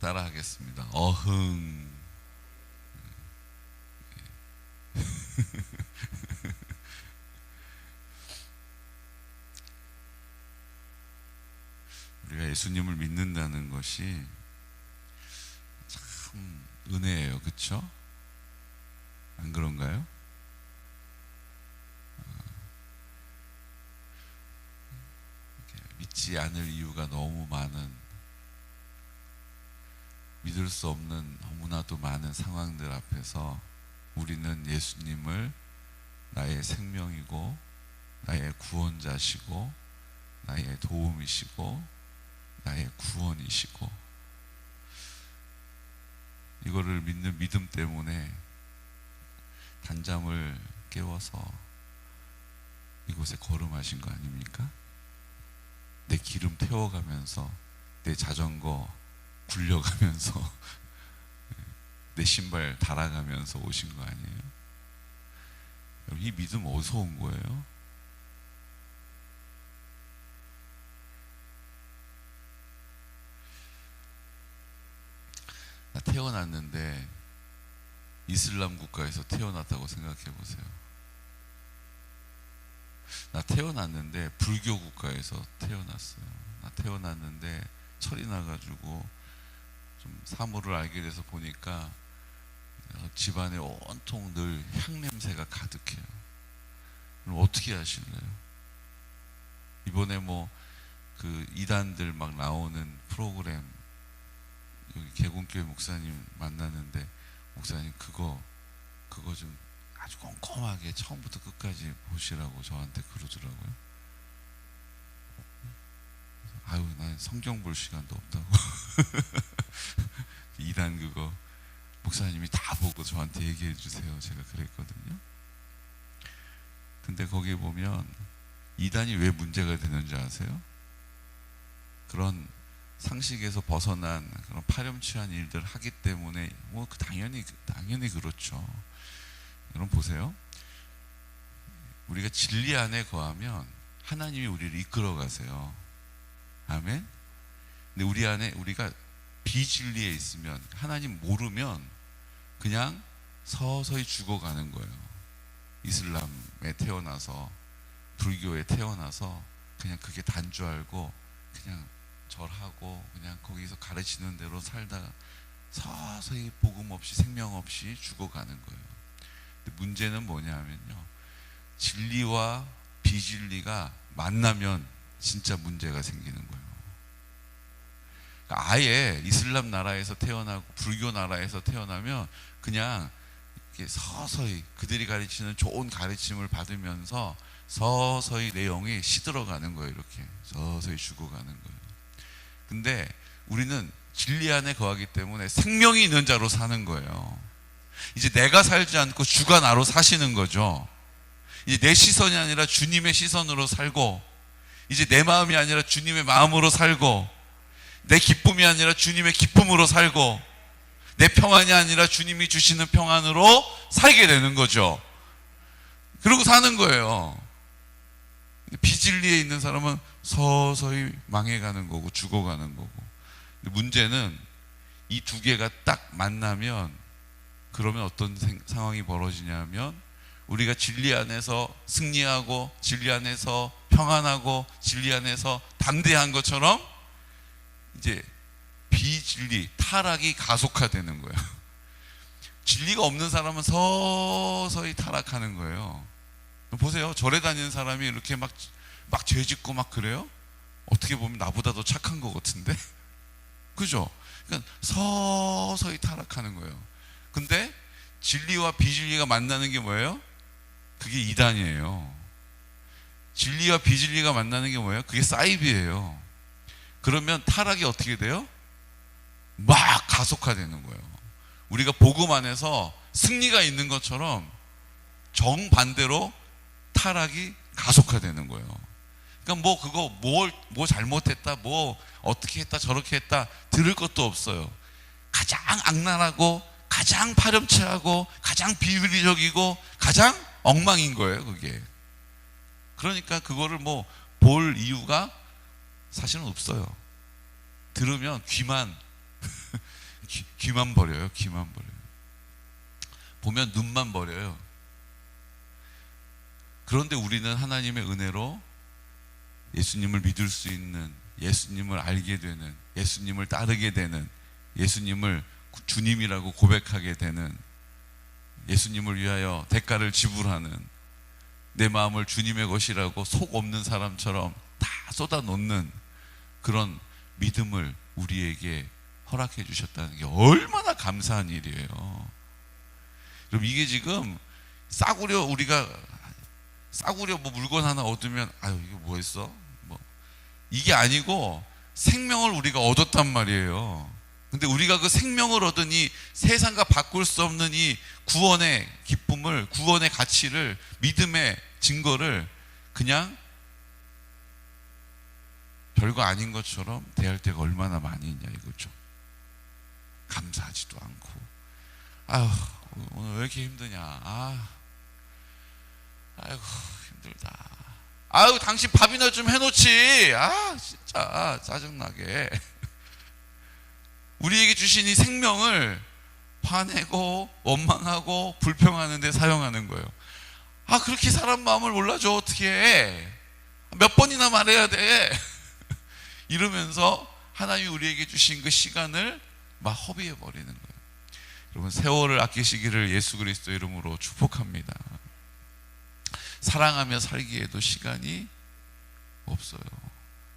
따라 하겠습니다. 어흥. 우리가 예수님을 믿는다는 것이 참 은혜예요. 그렇죠? 안 그런가요? 믿지 않을 이유가 너무 많은, 믿을 수 없는 너무나도 많은 상황들 앞에서 우리는 예수님을 나의 생명이고 나의 구원자시고 나의 도움이시고 나의 구원이시고, 이거를 믿는 믿음 때문에 단잠을 깨워서 이곳에 걸음하신 거 아닙니까? 내 기름 태워가면서, 내 자전거 굴려가면서, 내 신발 달아가면서 오신 거 아니에요? 이 믿음 어디서 온 거예요? 나 태어났는데 이슬람 국가에서 태어났다고 생각해 보세요. 나 태어났는데 불교 국가에서 태어났어요. 나 태어났는데 철이 나가지고 좀 사물을 알게 돼서 보니까 집안에 온통 늘 향냄새가 가득해요. 그럼 어떻게 하실래요? 이번에 뭐 그 이단들 막 나오는 프로그램, 여기 개공교회 목사님 만났는데, 목사님 그거 좀 아주 꼼꼼하게 처음부터 끝까지 보시라고 저한테 그러더라고요. 아유, 난 성경 볼 시간도 없다고. 이단 그거 목사님이 다 보고 저한테 얘기해 주세요, 제가 그랬거든요. 근데 거기에 보면 이단이 왜 문제가 되는지 아세요? 그런 상식에서 벗어난 그런 파렴치한 일들을 하기 때문에, 뭐 당연히 그렇죠. 여러분 보세요. 우리가 진리 안에 거하면 하나님이 우리를 이끌어 가세요. 아멘. 근데 우리 안에, 우리가 비진리에 있으면, 하나님 모르면 그냥 서서히 죽어가는 거예요. 이슬람에 태어나서, 불교에 태어나서 그냥 그게 단 줄 알고 그냥 절하고 그냥 거기서 가르치는 대로 살다가 서서히 복음 없이 생명 없이 죽어가는 거예요. 근데 문제는 뭐냐면요, 진리와 비진리가 만나면 진짜 문제가 생기는 거예요. 그러니까 아예 이슬람 나라에서 태어나고 불교 나라에서 태어나면 그냥 이렇게 서서히 그들이 가르치는 좋은 가르침을 받으면서 서서히 내 영이 시들어가는 거예요. 이렇게 서서히 죽어가는 거예요. 근데 우리는 진리 안에 거하기 때문에 생명이 있는 자로 사는 거예요. 이제 내가 살지 않고 주가 나로 사시는 거죠. 이제 내 시선이 아니라 주님의 시선으로 살고, 이제 내 마음이 아니라 주님의 마음으로 살고, 내 기쁨이 아니라 주님의 기쁨으로 살고, 내 평안이 아니라 주님이 주시는 평안으로 살게 되는 거죠. 그러고 사는 거예요. 비진리에 있는 사람은 서서히 망해가는 거고 죽어가는 거고. 근데 문제는 이 두 개가 딱 만나면, 그러면 어떤 상황이 벌어지냐면, 우리가 진리 안에서 승리하고 진리 안에서 평안하고 진리 안에서 담대한 것처럼 이제 비진리, 타락이 가속화되는 거예요. 진리가 없는 사람은 서서히 타락하는 거예요. 보세요. 절에 다니는 사람이 이렇게 막 죄짓고 막 그래요? 어떻게 보면 나보다 더 착한 것 같은데? 그죠? 그러니까 서서히 타락하는 거예요. 근데 진리와 비진리가 만나는 게 뭐예요? 그게 이단이에요. 진리와 비진리가 만나는 게 뭐예요? 그게 사이비예요. 그러면 타락이 어떻게 돼요? 막 가속화되는 거예요. 우리가 복음 안에서 승리가 있는 것처럼 정반대로 타락이 가속화되는 거예요. 그러니까 뭐 그거 뭐 잘못했다, 뭐 어떻게 했다, 저렇게 했다 들을 것도 없어요. 가장 악랄하고 가장 파렴치하고 가장 비윤리적이고 가장 엉망인 거예요, 그게. 그러니까 그거를 뭐 볼 이유가 사실은 없어요. 들으면 귀만 귀만 버려요. 귀만 버려요. 보면 눈만 버려요. 그런데 우리는 하나님의 은혜로 예수님을 믿을 수 있는, 예수님을 알게 되는, 예수님을 따르게 되는, 예수님을 주님이라고 고백하게 되는, 예수님을 위하여 대가를 지불하는, 내 마음을 주님의 것이라고 속 없는 사람처럼 다 쏟아놓는 그런 믿음을 우리에게 허락해 주셨다는 게 얼마나 감사한 일이에요. 그럼 이게 지금 우리가 싸구려 뭐 물건 하나 얻으면 아유 이게 뭐였어? 뭐 이게 아니고 생명을 우리가 얻었단 말이에요. 근데 우리가 그 생명을 얻으니 세상과 바꿀 수 없는 이 구원의 기쁨을, 구원의 가치를, 믿음의 증거를 그냥 별거 아닌 것처럼 대할 때가 얼마나 많이 있냐 이거죠. 감사하지도 않고, 아유 오늘 왜 이렇게 힘드냐, 아이고 힘들다, 아유 당신 밥이나 좀 해놓지, 진짜 짜증나게. 우리에게 주신 이 생명을 화내고 원망하고 불평하는 데 사용하는 거예요. 그렇게 사람 마음을 몰라줘 어떻게 해, 몇 번이나 말해야 돼. 이러면서 하나님이 우리에게 주신 그 시간을 막 허비해 버리는 거예요. 여러분, 세월을 아끼시기를 예수 그리스도 이름으로 축복합니다. 사랑하며 살기에도 시간이 없어요.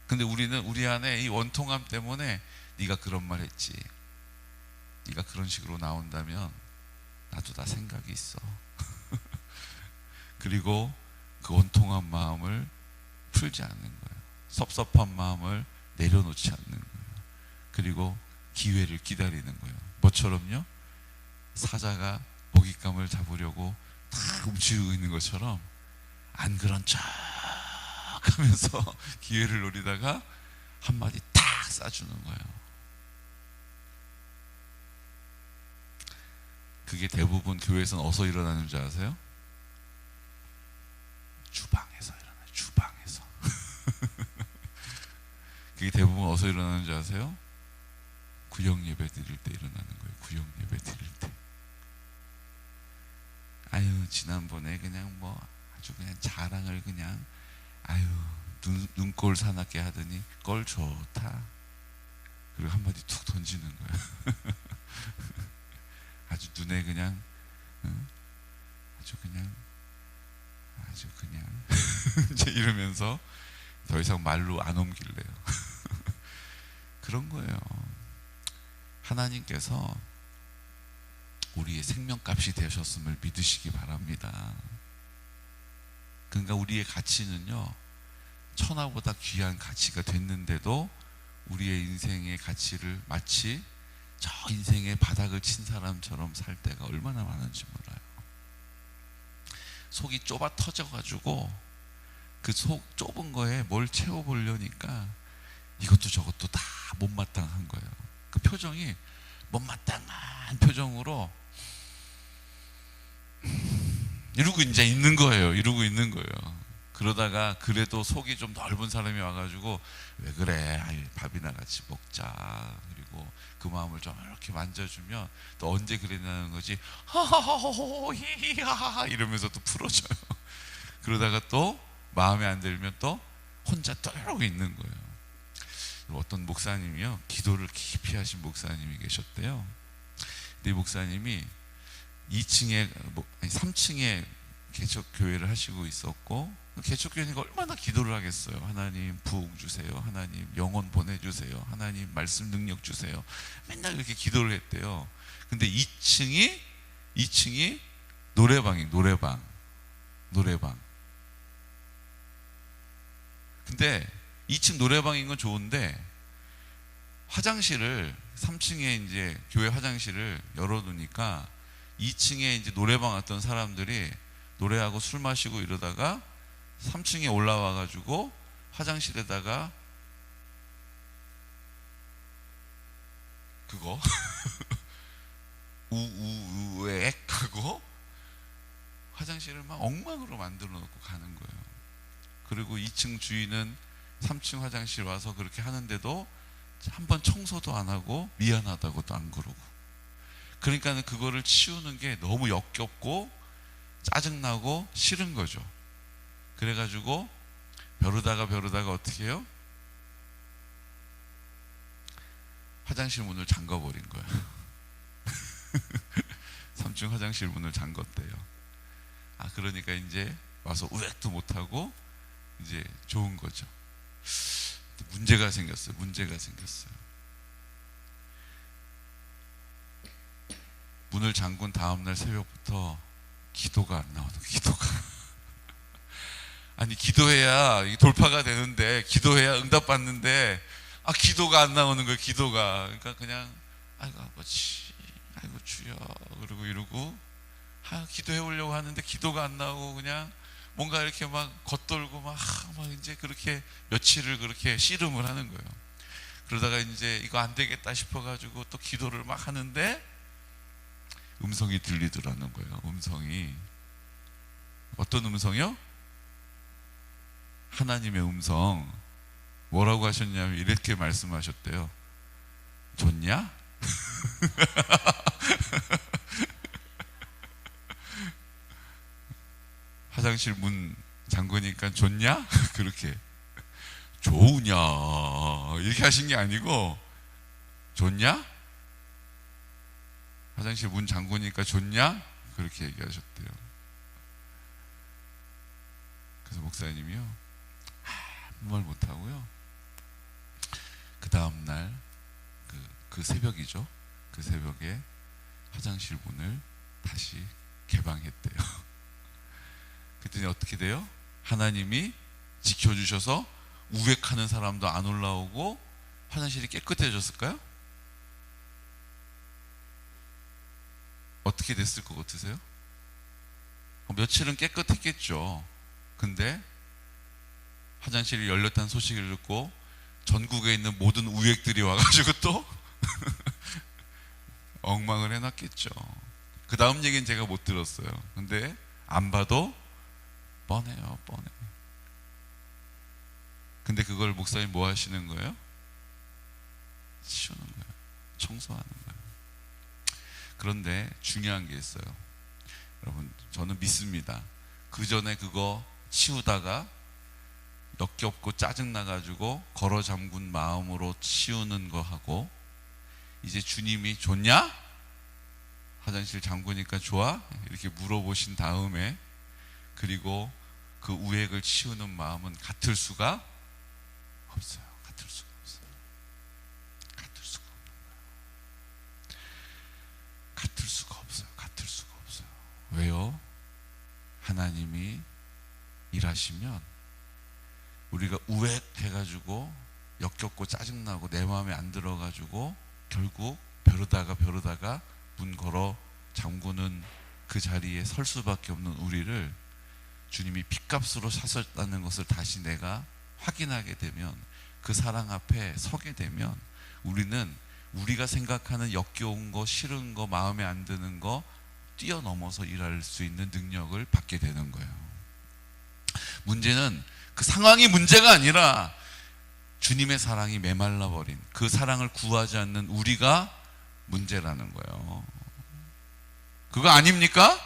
근데 우리는 우리 안에 이 원통함 때문에 네가 그런 말 했지, 네가 그런 식으로 나온다면 나도 다 생각이 있어. 그리고 그 원통한 마음을 풀지 않는 거예요. 섭섭한 마음을 내려놓지 않는 거예요. 그리고 기회를 기다리는 거예요. 뭐처럼요? 사자가 먹잇감을 잡으려고 다 움츠리고 있는 것처럼 안 그런 척 하면서 기회를 노리다가 한 마디 탁 쏴주는 거예요. 그게 대부분 교회에서는 어디서 일어나는 줄 아세요? 주방에서 일어나요. 주방에서. 그게 대부분 어디서 일어나는 줄 아세요? 구역 예배 드릴 때 일어나는 거예요. 구역 예배 드릴 때. 아유 지난번에 그냥 뭐 아주 그냥 자랑을 그냥 아유 눈꼴 사납게 하더니 꼴 좋다. 그리고 한마디 툭 던지는 거야. 아주 눈에 그냥 아주 그냥 이제 이러면서 더 이상 말로 안 옮길래요. 그런 거예요. 하나님께서 우리의 생명값이 되셨음을 믿으시기 바랍니다. 그러니까 우리의 가치는요, 천하보다 귀한 가치가 됐는데도 우리의 인생의 가치를 마치 저 인생의 바닥을 친 사람처럼 살 때가 얼마나 많은지 몰라요. 속이 좁아 터져가지고 그 속 좁은 거에 뭘 채워보려니까 이것도 저것도 다 못마땅한 거예요. 그 표정이 못마땅한 표정으로 이러고 이제 있는 거예요. 이러고 있는 거예요. 그러다가 그래도 속이 좀 넓은 사람이 와가지고 왜 그래? 밥이나 같이 먹자. 그리고 그 마음을 좀 이렇게 만져주면 또 언제 그랬냐는 거지. 하하하호 히히하하 이러면서 또 풀어줘요. 그러다가 또 마음에 안 들면 또 혼자 또 이러고 있는 거예요. 어떤 목사님이요, 기도를 깊이 하신 목사님이 계셨대요. 근데 이 목사님이 3층에 개척교회를 하시고 있었고, 개척교회니까 얼마나 기도를 하겠어요. 하나님 부흥 주세요, 하나님 영혼 보내주세요, 하나님 말씀 능력 주세요. 맨날 이렇게 기도를 했대요. 근데 2층이 노래방이에요. 노래방. 근데 2층 노래방인 건 좋은데 화장실을 3층에 이제 교회 화장실을 열어두니까 2층에 이제 노래방 왔던 사람들이 노래하고 술 마시고 이러다가 3층에 올라와가지고 화장실에다가 그거 우우액 하고 화장실을 막 엉망으로 만들어 놓고 가는 거예요. 그리고 2층 주인은 3층 화장실 와서 그렇게 하는데도 한번 청소도 안 하고 미안하다고도 안 그러고, 그러니까 그거를 치우는 게 너무 역겹고 짜증나고 싫은 거죠. 그래가지고 벼르다가 어떻게 해요? 화장실 문을 잠궈버린 거예요. 3층 화장실 문을 잠궜대요. 그러니까 이제 와서 우액도 못하고 이제 좋은 거죠. 문제가 생겼어요. 문을 잠근 다음날 새벽부터 기도가 안 나오는 거예요. 아니 기도해야 돌파가 되는데, 기도해야 응답받는데 기도가 안 나오는 거예요. 그러니까 그냥 아이고 아버지, 아이고 주여 그러고 이러고 기도해 보려고 하는데 기도가 안 나오고 그냥 뭔가 이렇게 막 겉돌고 막 이제 그렇게 며칠을 그렇게 씨름을 하는 거예요. 그러다가 이제 이거 안 되겠다 싶어가지고 또 기도를 막 하는데 음성이 들리더라는 거예요. 음성이. 어떤 음성이요? 하나님의 음성. 뭐라고 하셨냐면 이렇게 말씀하셨대요. 좋냐? 화장실 문 잠그니까 좋냐? 그렇게. 좋으냐? 이렇게 하신 게 아니고 좋냐? 화장실 문 잠그니까 좋냐? 그렇게 얘기하셨대요. 그래서 목사님이요, 아무 말 못하고요, 그 다음날 그 새벽이죠. 그 새벽에 화장실 문을 다시 개방했대요. 그랬더니 어떻게 돼요? 하나님이 지켜주셔서 우액하는 사람도 안 올라오고 화장실이 깨끗해졌을까요? 어떻게 됐을 것 같으세요? 며칠은 깨끗했겠죠. 근데 화장실이 열렸다는 소식을 듣고 전국에 있는 모든 우액들이 와가지고 또 엉망을 해놨겠죠. 그 다음 얘기는 제가 못 들었어요. 근데 안 봐도 뻔해요. 근데 그걸 목사님 뭐 하시는 거예요? 치우는 거예요. 청소하는 거예요. 그런데 중요한 게 있어요. 여러분, 저는 믿습니다. 그 전에 그거 치우다가 역겹고 짜증나가지고 걸어 잠근 마음으로 치우는 거 하고, 이제 주님이 좋냐? 화장실 잠그니까 좋아? 이렇게 물어보신 다음에, 그리고 그 우액을 치우는 마음은 같을 수가 없어요. 같을 수가 없는 거예요. 같을 수가 없어요. 왜요? 하나님이 일하시면 우리가 우액해가지고 역겹고 짜증나고 내 마음에 안 들어가지고 결국 벼르다가 문 걸어 잠그는 그 자리에 설 수밖에 없는 우리를 주님이 핏값으로 사셨다는 것을 다시 내가 확인하게 되면, 그 사랑 앞에 서게 되면, 우리는 우리가 생각하는 역겨운 거, 싫은 거, 마음에 안 드는 거 뛰어넘어서 일할 수 있는 능력을 받게 되는 거예요. 문제는 그 상황이 문제가 아니라 주님의 사랑이 메말라 버린, 그 사랑을 구하지 않는 우리가 문제라는 거예요. 그거 아닙니까?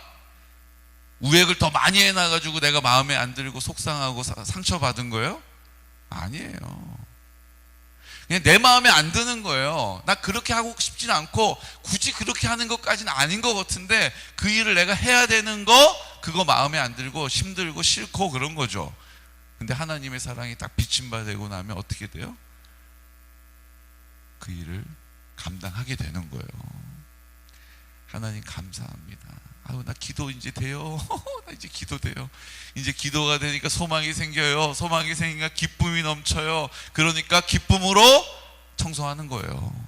우액을 더 많이 해놔가지고 내가 마음에 안 들고 속상하고 상처받은 거예요? 아니에요. 그냥 내 마음에 안 드는 거예요. 나 그렇게 하고 싶진 않고 굳이 그렇게 하는 것까지는 아닌 것 같은데 그 일을 내가 해야 되는 거, 그거 마음에 안 들고 힘들고 싫고 그런 거죠. 근데 하나님의 사랑이 딱 비침받고 나면 어떻게 돼요? 그 일을 감당하게 되는 거예요. 하나님 감사합니다. 아유, 나 기도 이제 돼요. 나 이제 기도 돼요. 이제 기도가 되니까 소망이 생겨요. 소망이 생기니까 기쁨이 넘쳐요. 그러니까 기쁨으로 청소하는 거예요.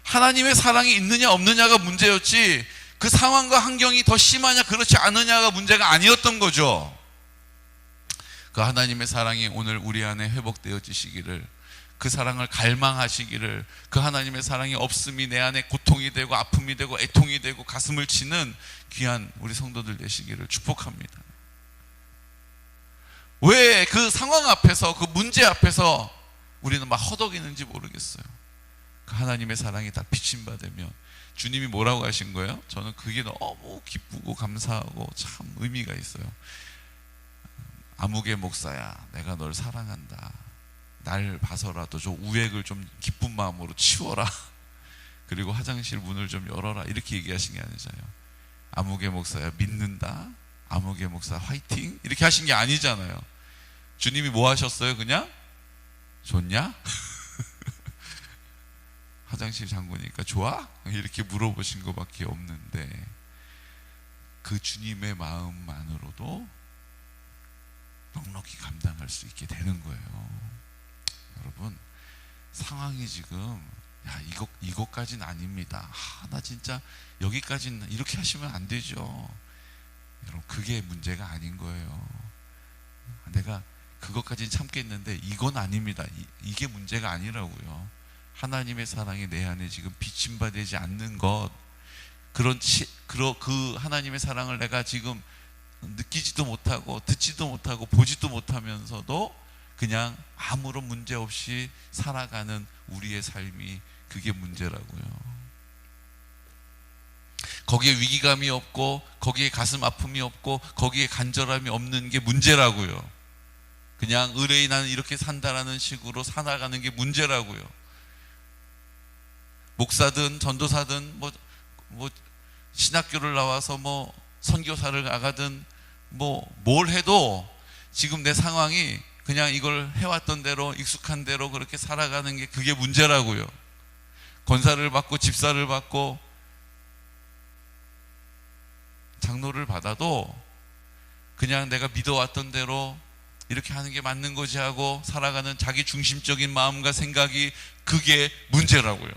하나님의 사랑이 있느냐 없느냐가 문제였지, 그 상황과 환경이 더 심하냐 그렇지 않느냐가 문제가 아니었던 거죠. 그 하나님의 사랑이 오늘 우리 안에 회복되어지시기를, 그 사랑을 갈망하시기를, 그 하나님의 사랑이 없음이 내 안에 고통이 되고 아픔이 되고 애통이 되고 가슴을 치는 귀한 우리 성도들 되시기를 축복합니다. 왜 그 상황 앞에서, 그 문제 앞에서 우리는 막 허덕이는지 모르겠어요. 그 하나님의 사랑이 다 비침받으면 주님이 뭐라고 하신 거예요? 저는 그게 너무 기쁘고 감사하고 참 의미가 있어요. 아무개 목사야, 내가 널 사랑한다. 날 봐서라도 좀 우액을 좀 기쁜 마음으로 치워라. 그리고 화장실 문을 좀 열어라. 이렇게 얘기하신 게 아니잖아요. 아무개 목사야, 믿는다. 아무개 목사 화이팅. 이렇게 하신 게 아니잖아요. 주님이 뭐 하셨어요? 그냥 좋냐? 화장실 잠그니까 좋아? 이렇게 물어보신 것밖에 없는데, 그 주님의 마음만으로도 넉넉히 감당할 수 있게 되는 거예요. 여러분, 상황이 지금 이것까지는 아닙니다. 나 진짜 여기까지는 이렇게 하시면 안 되죠. 여러분, 그게 문제가 아닌 거예요. 내가 그것까지는 참겠는데 이건 아닙니다. 이게 문제가 아니라고요. 하나님의 사랑이 내 안에 지금 비침받지 않는 것, 그 하나님의 사랑을 내가 지금 느끼지도 못하고 듣지도 못하고 보지도 못하면서도 그냥 아무런 문제 없이 살아가는 우리의 삶이, 그게 문제라고요. 거기에 위기감이 없고 거기에 가슴 아픔이 없고 거기에 간절함이 없는 게 문제라고요. 그냥 의뢰인 나는 이렇게 산다라는 식으로 살아가는 게 문제라고요. 목사든 전도사든 뭐 신학교를 나와서 뭐 선교사를 나가든 뭘 해도 지금 내 상황이 그냥 이걸 해왔던 대로 익숙한 대로 그렇게 살아가는 게, 그게 문제라고요. 권사를 받고 집사를 받고 장로를 받아도 그냥 내가 믿어왔던 대로 이렇게 하는 게 맞는 거지 하고 살아가는 자기 중심적인 마음과 생각이, 그게 문제라고요.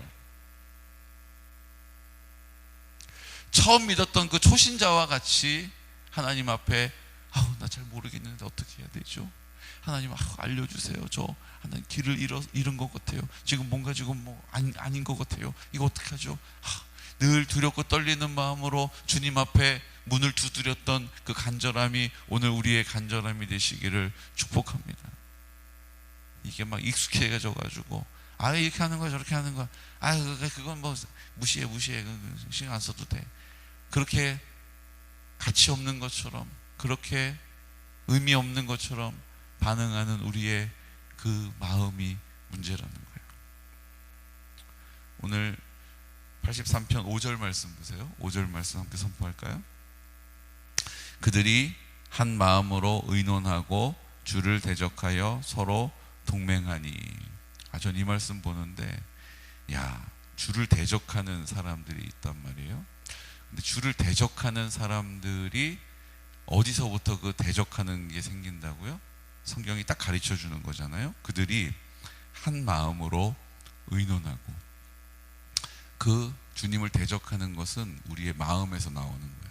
처음 믿었던 그 초신자와 같이 하나님 앞에 나 잘 모르겠는데 어떻게 해야 되죠? 하나님 알려주세요. 저 하나님 길을 잃은 것 같아요. 지금 뭔가 지금 아닌 것 같아요. 이거 어떡하죠? 늘 두렵고 떨리는 마음으로 주님 앞에 문을 두드렸던 그 간절함이 오늘 우리의 간절함이 되시기를 축복합니다. 이게 막 익숙해져 가지고 이렇게 하는 거야 저렇게 하는 거야, 그건 뭐 무시해 신경 안 써도 돼, 그렇게 가치 없는 것처럼, 그렇게 의미 없는 것처럼 반응하는 우리의 그 마음이 문제라는 거예요. 오늘 83편 5절 말씀 보세요. 5절 말씀 함께 선포할까요? 그들이 한 마음으로 의논하고 주를 대적하여 서로 동맹하니. 전 이 말씀 보는데, 주를 대적하는 사람들이 있단 말이에요. 근데 주를 대적하는 사람들이 어디서부터 그 대적하는 게 생긴다고요? 성경이 딱 가르쳐 주는 거잖아요. 그들이 한 마음으로 의논하고, 그 주님을 대적하는 것은 우리의 마음에서 나오는 거예요.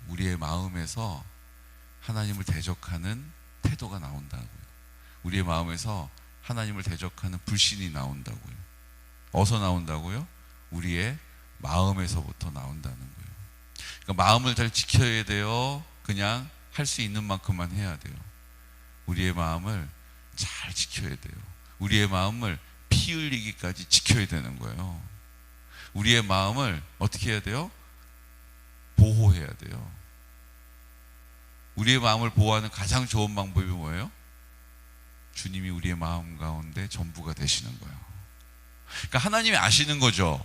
우리의 마음에서 하나님을 대적하는 태도가 나온다고요. 우리의 마음에서 하나님을 대적하는 불신이 나온다고요. 어디서 나온다고요? 우리의 마음에서부터 나온다는 거예요. 그러니까 마음을 잘 지켜야 돼요. 그냥 할 수 있는 만큼만 해야 돼요. 우리의 마음을 잘 지켜야 돼요. 우리의 마음을 피 흘리기까지 지켜야 되는 거예요. 우리의 마음을 어떻게 해야 돼요? 보호해야 돼요. 우리의 마음을 보호하는 가장 좋은 방법이 뭐예요? 주님이 우리의 마음 가운데 전부가 되시는 거예요. 그러니까 하나님이 아시는 거죠.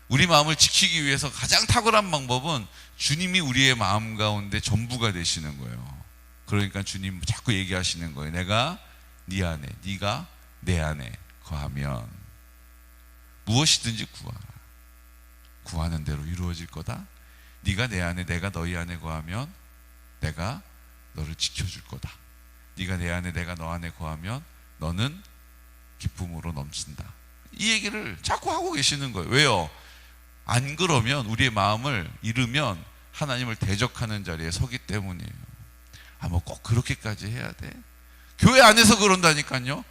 우리 마음을 지키기 위해서 가장 탁월한 방법은 주님이 우리의 마음 가운데 전부가 되시는 거예요. 그러니까 주님 자꾸 얘기하시는 거예요. 내가 네 안에, 네가 내 안에 거하면 무엇이든지 구하라. 구하는 대로 이루어질 거다. 네가 내 안에, 내가 너희 안에 거하면 내가 너를 지켜줄 거다. 네가 내 안에, 내가 너 안에 거하면 너는 기쁨으로 넘친다. 이 얘기를 자꾸 하고 계시는 거예요. 왜요? 안 그러면 우리의 마음을 잃으면 하나님을 대적하는 자리에 서기 때문이에요. 뭐 꼭 그렇게까지 해야 돼? 교회 안에서 그런다니까요.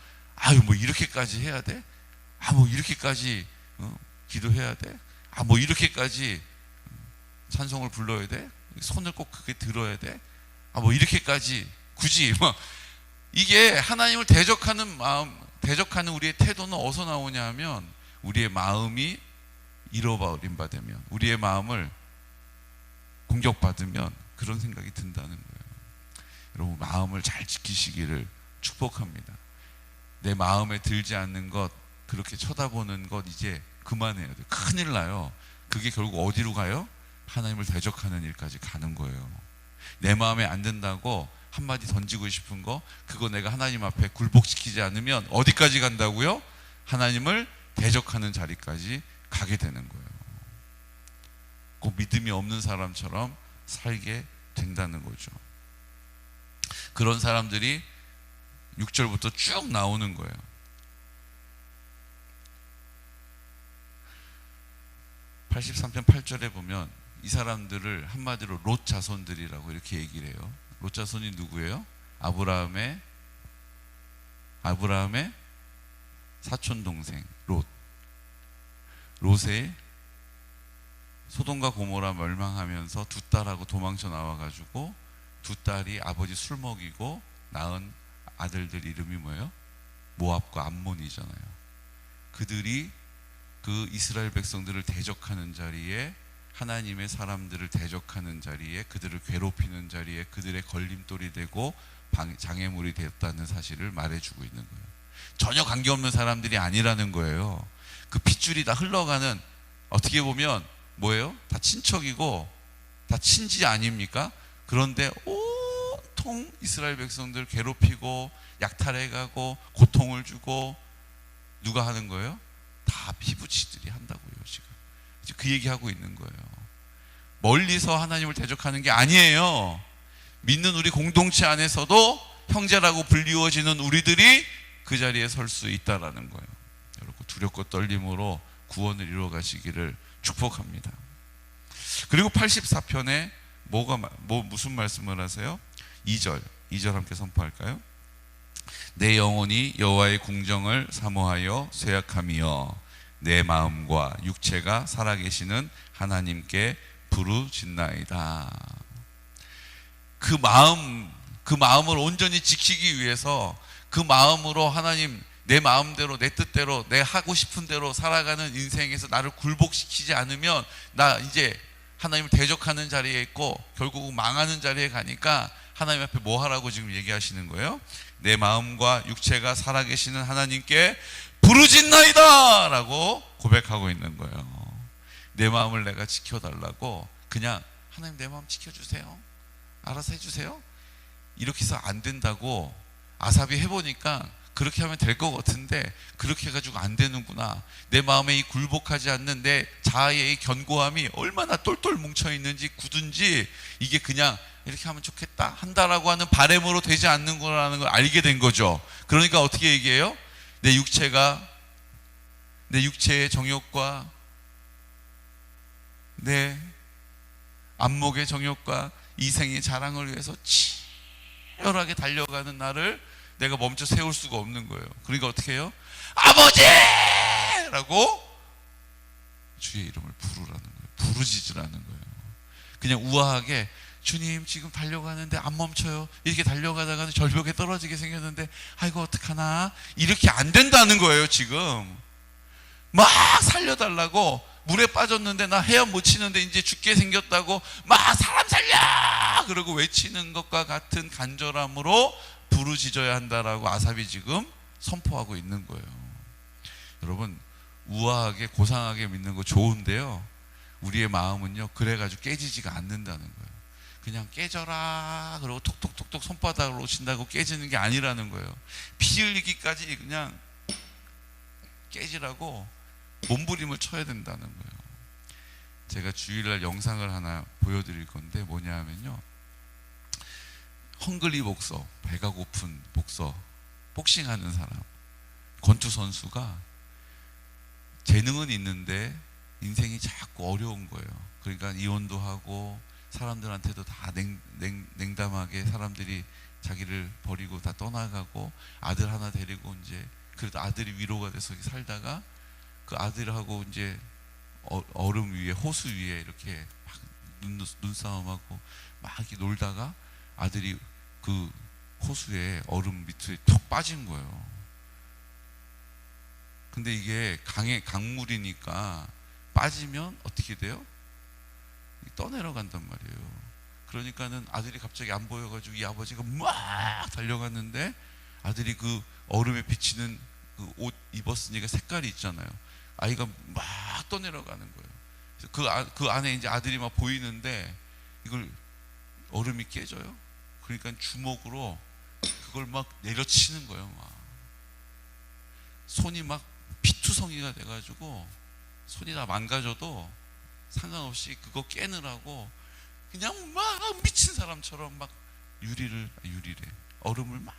뭐 이렇게까지 해야 돼? 뭐 이렇게까지 기도해야 돼? 뭐 이렇게까지 찬송을 불러야 돼? 손을 꼭 그렇게 들어야 돼? 뭐 이렇게까지 굳이 이게 하나님을 대적하는 마음, 대적하는 우리의 태도는 어디서 나오냐 하면 우리의 마음이 잃어버린 바 되면, 우리의 마음을 공격받으면 그런 생각이 든다는 거예요. 여러분, 마음을 잘 지키시기를 축복합니다. 내 마음에 들지 않는 것, 그렇게 쳐다보는 것 이제 그만해야 돼요. 큰일 나요. 그게 결국 어디로 가요? 하나님을 대적하는 일까지 가는 거예요. 내 마음에 안 든다고 한마디 던지고 싶은 거, 그거 내가 하나님 앞에 굴복시키지 않으면 어디까지 간다고요? 하나님을 대적하는 자리까지 가게 되는 거예요. 그 믿음이 없는 사람처럼 살게 된다는 거죠. 그런 사람들이 6절부터 쭉 나오는 거예요. 83편 8절에 보면 이 사람들을 한마디로 롯 자손들이라고 이렇게 얘기를 해요. 롯 자손이 누구예요? 아브라함의 사촌 동생 롯. 롯의 소돔과 고모라 멸망하면서 두 딸하고 도망쳐 나와가지고 두 딸이 아버지 술 먹이고 낳은 아들들 이름이 뭐예요? 모압과 암몬이잖아요. 그들이 그 이스라엘 백성들을 대적하는 자리에, 하나님의 사람들을 대적하는 자리에, 그들을 괴롭히는 자리에 그들의 걸림돌이 되고 장애물이 되었다는 사실을 말해주고 있는 거예요. 전혀 관계없는 사람들이 아니라는 거예요. 그 핏줄이 다 흘러가는, 어떻게 보면 뭐예요? 다 친척이고 다 친지 아닙니까? 그런데 온통 이스라엘 백성들 괴롭히고 약탈해가고 고통을 주고 누가 하는 거예요? 다 피부치들이 한다고요. 지금 그 얘기하고 있는 거예요. 멀리서 하나님을 대적하는 게 아니에요. 믿는 우리 공동체 안에서도 형제라고 불리워지는 우리들이 그 자리에 설 수 있다라는 거예요. 여러분, 두렵고 떨림으로 구원을 이루어가시기를 축복합니다. 그리고 84편에 무슨 말씀을 하세요? 2절 함께 선포할까요? 내 영혼이 여호와의 궁정을 사모하여 쇠약하며 내 마음과 육체가 살아계시는 하나님께 부르짖나이다. 그 마음을 온전히 지키기 위해서 그 마음으로 하나님, 내 마음대로 내 뜻대로 내 하고 싶은 대로 살아가는 인생에서 나를 굴복시키지 않으면 나 이제 하나님을 대적하는 자리에 있고 결국 망하는 자리에 가니까 하나님 앞에 뭐 하라고 지금 얘기하시는 거예요? 내 마음과 육체가 살아계시는 하나님께 부르짖나이다 라고 고백하고 있는 거예요. 내 마음을 내가 지켜달라고, 그냥 하나님 내 마음 지켜주세요, 알아서 해주세요, 이렇게 해서 안 된다고 아삽이 해보니까 그렇게 하면 될 것 같은데 그렇게 해가지고 안 되는구나. 내 마음에 이 굴복하지 않는 내 자아의 이 견고함이 얼마나 똘똘 뭉쳐있는지, 굳은지, 이게 그냥 이렇게 하면 좋겠다 한다라고 하는 바램으로 되지 않는구나라는 걸 알게 된 거죠. 그러니까 어떻게 얘기해요? 내 육체의 정욕과 내 안목의 정욕과 이생의 자랑을 위해서 치열하게 달려가는 나를 내가 멈춰 세울 수가 없는 거예요. 그러니까 어떻게 해요? 아버지! 라고 주의 이름을 부르라는 거예요. 부르짖으라는 거예요. 그냥 우아하게 주님 지금 달려가는데 안 멈춰요. 이렇게 달려가다가 절벽에 떨어지게 생겼는데 아이고 어떡하나, 이렇게 안 된다는 거예요. 지금 막 살려달라고, 물에 빠졌는데 나 헤엄 못 치는데 이제 죽게 생겼다고 막 사람 살려! 그러고 외치는 것과 같은 간절함으로 부르짖어야 한다라고 아삽이 지금 선포하고 있는 거예요. 여러분, 우아하게 고상하게 믿는 거 좋은데요, 우리의 마음은요 그래가지고 깨지지가 않는다는 거예요. 그냥 깨져라 그러고 톡톡톡톡 손바닥으로 친다고 깨지는 게 아니라는 거예요. 피 흘리기까지 그냥 깨지라고 몸부림을 쳐야 된다는 거예요. 제가 주일날 영상을 하나 보여드릴 건데 뭐냐 하면요, 헝글리 복서, 배가 고픈 복서, 복싱하는 사람, 권투 선수가 재능은 있는데 인생이 자꾸 어려운 거예요. 그러니까 이혼도 하고 사람들한테도 다 냉담하게 사람들이 자기를 버리고 다 떠나가고, 아들 하나 데리고 이제 그래도 아들이 위로가 돼서 살다가 그 아들하고 이제 얼음 위에, 호수 위에 이렇게 막 눈싸움하고 막 이렇게 놀다가 아들이 그 호수에 얼음 밑에 턱 빠진 거예요. 근데 이게 강물이니까 빠지면 어떻게 돼요? 떠내려간단 말이에요. 그러니까는 아들이 갑자기 안 보여가지고 이 아버지가 막 달려갔는데, 아들이 그 얼음에 비치는 그 옷 입었으니까 색깔이 있잖아요. 아이가 막 떠내려가는 거예요. 그래서 그 안에 이제 아들이 막 보이는데, 이걸 얼음이 깨져요. 그러니까 주먹으로 그걸 막 내려치는 거예요. 막 손이 막 피투성이가 돼가지고 손이 다 망가져도 상관없이 그거 깨느라고 그냥 막 미친 사람처럼 막 얼음을 막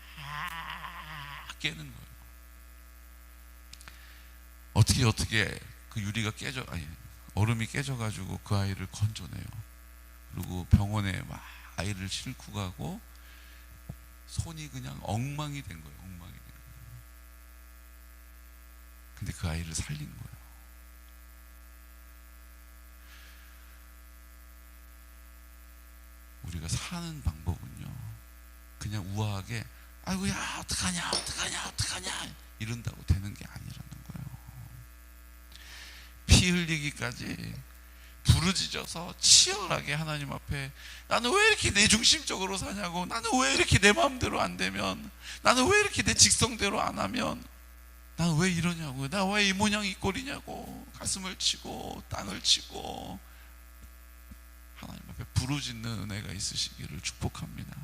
깨는 거예요. 어떻게 그 유리가 얼음이 깨져가지고 그 아이를 건져내요. 그리고 병원에 막 아이를 싣고 가고, 손이 그냥 엉망이 된 거예요. 엉망이 된 거예요. 근데 그 아이를 살린 거예요. 우리가 사는 방법은요, 그냥 우아하게 아이고야 어떡하냐 이런다고 되는 게 아니라는 거예요. 피 흘리기까지 부르짖어서 치열하게 하나님 앞에, 나는 왜 이렇게 내 중심적으로 사냐고, 나는 왜 이렇게 내 마음대로 안 되면, 나는 왜 이렇게 내 직성대로 안 하면, 나는 왜 이러냐고, 나 왜 이 모양 이 꼴이냐고 가슴을 치고 땅을 치고 하나님 앞에 부르짖는 은혜가 있으시기를 축복합니다.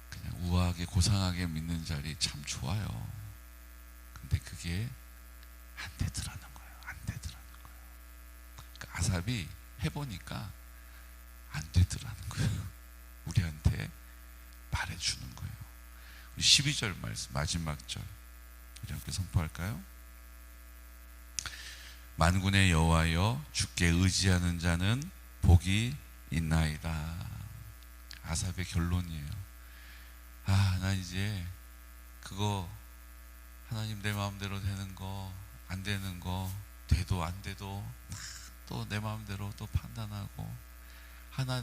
그냥 우아하게 고상하게 믿는 자리 참 좋아요. 근데 그게 안 되더라는 거예요. 안 되더라는 거예요. 그러니까 아삽이 해보니까 안 되더라는 거예요. 우리한테 말해주는 거예요. 우리 12절 말씀 마지막 절 이렇게 선포할까요? 만군의 여호와여, 주께 의지하는 자는 복이 있나이다. 아삽의 결론이에요. 나 이제 그거 하나님 내 마음대로 되는 거 안 되는 거, 돼도 안 돼도 또 내 마음대로 또 판단하고,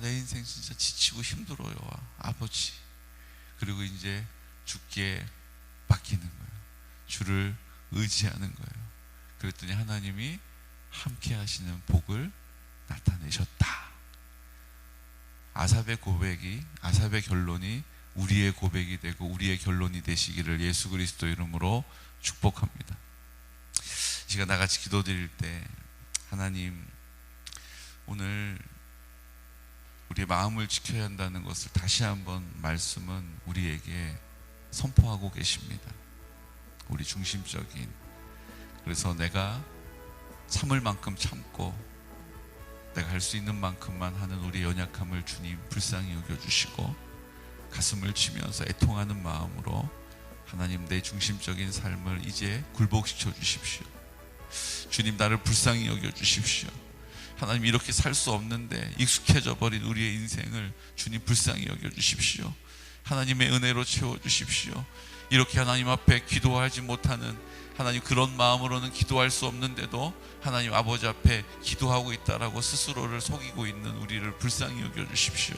내 인생 진짜 지치고 힘들어요 아버지. 그리고 이제 주께 맡기는 거예요. 주를 의지하는 거예요. 그랬더니 하나님이 함께 하시는 복을 나타내셨다. 아삽의 결론이 우리의 고백이 되고 우리의 결론이 되시기를 예수 그리스도 이름으로 축복합니다. 이 시간 나같이 기도드릴 때, 하나님 오늘 우리의 마음을 지켜야 한다는 것을 다시 한번 말씀은 우리에게 선포하고 계십니다. 우리 중심적인, 그래서 내가 참을 만큼 참고 내가 할 수 있는 만큼만 하는 우리의 연약함을 주님 불쌍히 여겨주시고, 가슴을 치면서 애통하는 마음으로 하나님 내 중심적인 삶을 이제 굴복시켜 주십시오. 주님 나를 불쌍히 여겨주십시오. 하나님 이렇게 살 수 없는데 익숙해져 버린 우리의 인생을 주님 불쌍히 여겨주십시오. 하나님의 은혜로 채워주십시오. 이렇게 하나님 앞에 기도하지 못하는, 하나님 그런 마음으로는 기도할 수 없는데도 하나님 아버지 앞에 기도하고 있다라고 스스로를 속이고 있는 우리를 불쌍히 여겨주십시오.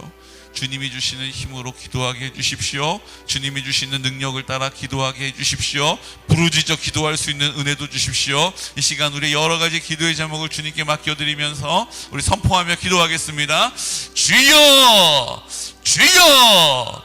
주님이 주시는 힘으로 기도하게 해주십시오. 주님이 주시는 능력을 따라 기도하게 해주십시오. 부르짖어 기도할 수 있는 은혜도 주십시오. 이 시간 우리 여러 가지 기도의 제목을 주님께 맡겨드리면서 우리 선포하며 기도하겠습니다. 주여, 주여,